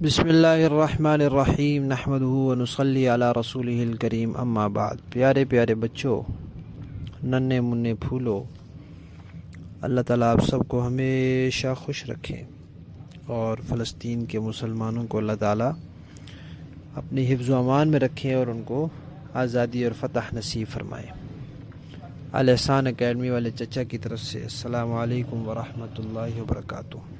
بسم اللہ الرحمن الرحیم نحمدہ ونصلی علی رسولہ الکریم اما بعد۔ پیارے پیارے بچوں، ننھے منھے پھولو، اللہ تعالیٰ آپ سب کو ہمیشہ خوش رکھے اور فلسطین کے مسلمانوں کو اللہ تعالیٰ اپنی حفظ و امان میں رکھیں اور ان کو آزادی اور فتح نصیب فرمائے۔ الاحسان اکیڈمی والے چچا کی طرف سے السلام علیکم ورحمۃ اللہ وبرکاتہ۔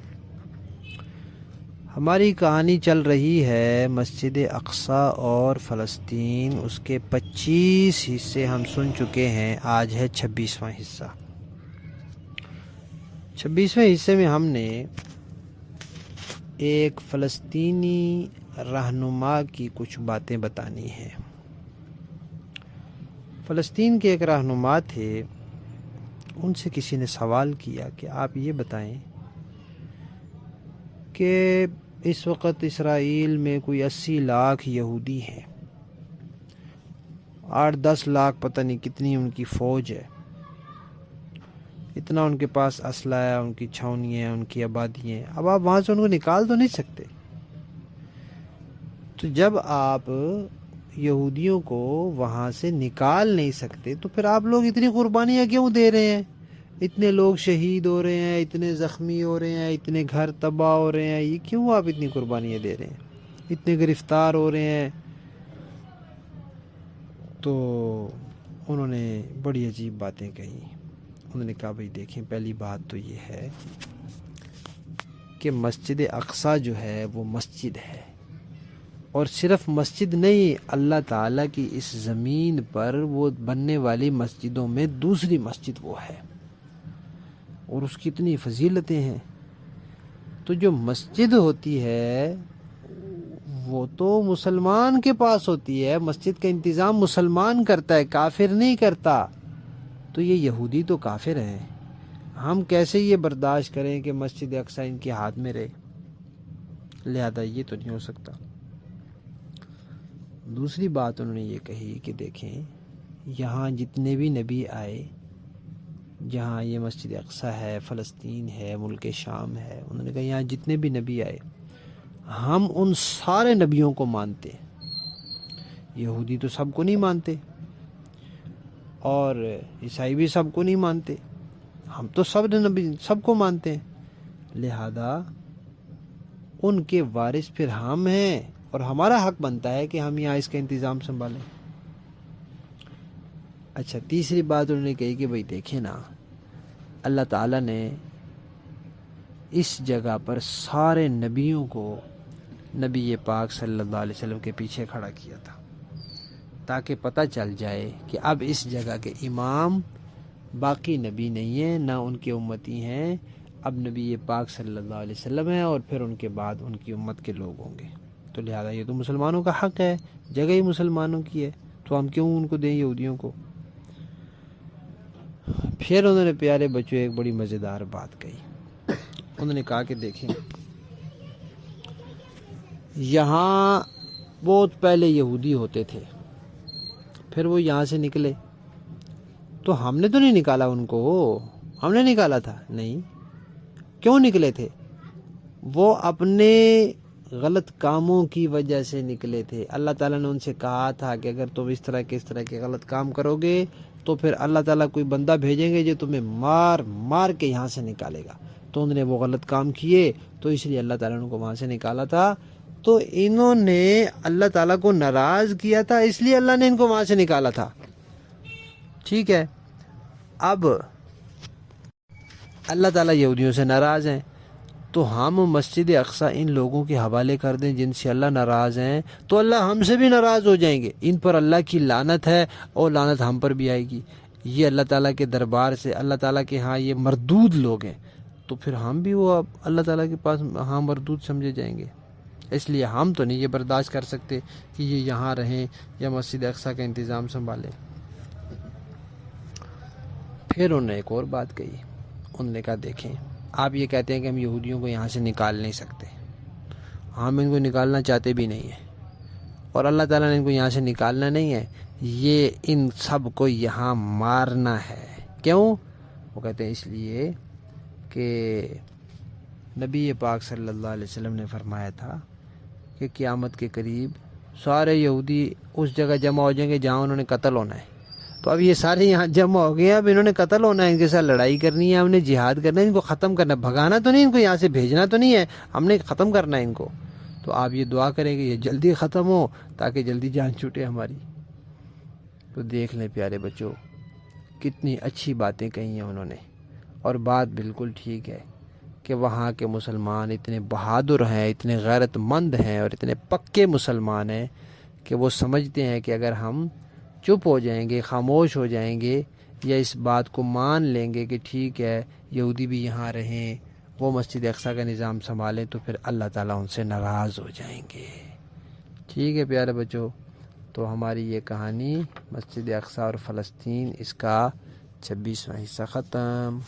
ہماری کہانی چل رہی ہے مسجد اقصیٰ اور فلسطین، اس کے 25 حصے ہم سن چکے ہیں، آج ہے 26واں حصہ۔ 26ویں حصے میں ہم نے ایک فلسطینی رہنما کی کچھ باتیں بتانی ہیں۔ فلسطین کے ایک رہنما تھے، ان سے کسی نے سوال کیا کہ آپ یہ بتائیں کہ اس وقت اسرائیل میں کوئی 80 لاکھ یہودی ہیں، 8-10 لاکھ پتہ نہیں کتنی ان کی فوج ہے، اتنا ان کے پاس اسلحہ ہے، ان کی چھاؤنی ہیں، ان کی آبادی ہیں، اب آپ وہاں سے ان کو نکال تو نہیں سکتے۔ تو جب آپ یہودیوں کو وہاں سے نکال نہیں سکتے تو پھر آپ لوگ اتنی قربانیاں کیوں دے رہے ہیں؟ اتنے لوگ شہید ہو رہے ہیں، اتنے زخمی ہو رہے ہیں، اتنے گھر تباہ ہو رہے ہیں، یہ کیوں آپ اتنی قربانیاں دے رہے ہیں؟ اتنے گرفتار ہو رہے ہیں۔ تو انہوں نے بڑی عجیب باتیں کہی۔ انہوں نے کہا بھئی دیکھیں، پہلی بات تو یہ ہے کہ مسجد اقصیٰ جو ہے وہ مسجد ہے، اور صرف مسجد نہیں، اللہ تعالیٰ کی اس زمین پر وہ بننے والی مسجدوں میں دوسری مسجد وہ ہے، اور اس کی اتنی فضیلتیں ہیں۔ تو جو مسجد ہوتی ہے وہ تو مسلمان کے پاس ہوتی ہے، مسجد کا انتظام مسلمان کرتا ہے، کافر نہیں کرتا۔ تو یہ یہودی تو کافر ہیں، ہم کیسے یہ برداشت کریں کہ مسجد اقصیٰ ان کے ہاتھ میں رہے؟ لہذا یہ تو نہیں ہو سکتا۔ دوسری بات انہوں نے یہ کہی کہ دیکھیں، یہاں جتنے بھی نبی آئے، جہاں یہ مسجد اقصیٰ ہے، فلسطین ہے، ملک شام ہے، انہوں نے کہا یہاں جتنے بھی نبی آئے ہم ان سارے نبیوں کو مانتے ہیں۔ یہودی تو سب کو نہیں مانتے، اور عیسائی بھی سب کو نہیں مانتے، ہم تو سب نبی سب کو مانتے ہیں۔ لہذا ان کے وارث پھر ہم ہیں، اور ہمارا حق بنتا ہے کہ ہم یہاں اس کا انتظام سنبھالیں۔ اچھا، تیسری بات انہوں نے کہی کہ بھئی دیکھیں نا، اللہ تعالیٰ نے اس جگہ پر سارے نبیوں کو نبی پاک صلی اللہ علیہ وسلم کے پیچھے کھڑا کیا تھا، تاکہ پتہ چل جائے کہ اب اس جگہ کے امام باقی نبی نہیں ہیں، نہ ان کے امتی ہیں، اب نبی پاک صلی اللہ علیہ وسلم ہیں، اور پھر ان کے بعد ان کی امت کے لوگ ہوں گے۔ تو لہذا یہ تو مسلمانوں کا حق ہے، جگہ ہی مسلمانوں کی ہے، تو ہم کیوں ان کو دیں یہودیوں کو؟ پھر انہوں نے پیارے بچوں ایک بڑی مزیدار بات کہی۔ انہوں نے کہا کہ دیکھیں، یہاں بہت پہلے یہودی ہوتے تھے، پھر وہ یہاں سے نکلے، تو ہم نے تو نہیں نکالا ان کو، ہم نے نکالا تھا؟ نہیں۔ کیوں نکلے تھے؟ وہ اپنے غلط کاموں کی وجہ سے نکلے تھے۔ اللہ تعالیٰ نے ان سے کہا تھا کہ اگر تم اس طرح کے غلط کام کرو گے تو پھر اللہ تعالیٰ کوئی بندہ بھیجیں گے جو تمہیں مار مار کے یہاں سے نکالے گا۔ تو انہوں نے وہ غلط کام کیے، تو اس لیے اللہ تعالیٰ نے ان کو وہاں سے نکالا تھا۔ تو انہوں نے اللہ تعالیٰ کو ناراض کیا تھا، اس لیے اللہ نے ان کو وہاں سے نکالا تھا۔ ٹھیک ہے، اب اللہ تعالیٰ یہودیوں سے ناراض ہیں، تو ہم مسجد اقصیٰ ان لوگوں کے حوالے کر دیں جن سے اللہ ناراض ہیں، تو اللہ ہم سے بھی ناراض ہو جائیں گے، ان پر اللہ کی لعنت ہے، اور لعنت ہم پر بھی آئے گی۔ یہ اللہ تعالیٰ کے دربار سے، اللہ تعالیٰ کے ہاں یہ مردود لوگ ہیں، تو پھر ہم بھی وہ اللہ تعالیٰ کے پاس ہاں مردود سمجھے جائیں گے۔ اس لیے ہم تو نہیں یہ برداشت کر سکتے کہ یہ یہاں رہیں یا مسجد اقصیٰ کا انتظام سنبھالیں۔ پھر انہوں نے ایک اور بات کہی۔ انہوں نے کہا دیکھیں، آپ یہ کہتے ہیں کہ ہم یہودیوں کو یہاں سے نکال نہیں سکتے، ہم ان کو نکالنا چاہتے بھی نہیں ہیں، اور اللہ تعالیٰ نے ان کو یہاں سے نکالنا نہیں ہے، یہ ان سب کو یہاں مارنا ہے۔ کیوں؟ وہ کہتے ہیں اس لیے کہ نبی پاک صلی اللہ علیہ وسلم نے فرمایا تھا کہ قیامت کے قریب سارے یہودی اس جگہ جمع ہو جائیں گے جہاں انہوں نے قتل ہونا ہے. تو اب یہ سارے یہاں جمع ہو گئے ہیں، اب انہوں نے قتل ہونا ہے، ان کے ساتھ لڑائی کرنی ہے، ہم نے جہاد کرنا ہے، ان کو ختم کرنا ہے، بھگانا تو نہیں، ان کو یہاں سے بھیجنا تو نہیں ہے، ہم نے ختم کرنا ہے ان کو. تو آپ یہ دعا کریں کہ یہ جلدی ختم ہو تاکہ جلدی جان چھوٹے ہماری. تو دیکھ لیں پیارے بچوں، کتنی اچھی باتیں کہی ہیں انہوں نے، اور بات بالکل ٹھیک ہے کہ وہاں کے مسلمان اتنے بہادر ہیں، اتنے غیرت مند ہیں اور اتنے پکے مسلمان ہیں کہ وہ سمجھتے ہیں کہ اگر ہم چپ ہو جائیں گے، خاموش ہو جائیں گے، یا اس بات کو مان لیں گے کہ ٹھیک ہے یہودی بھی یہاں رہیں، وہ مسجد اقصیٰ کا نظام سنبھالیں، تو پھر اللہ تعالیٰ ان سے ناراض ہو جائیں گے. ٹھیک ہے پیارے بچوں، تو ہماری یہ کہانی مسجد اقصیٰ اور فلسطین اس کا 26واں حصہ ختم.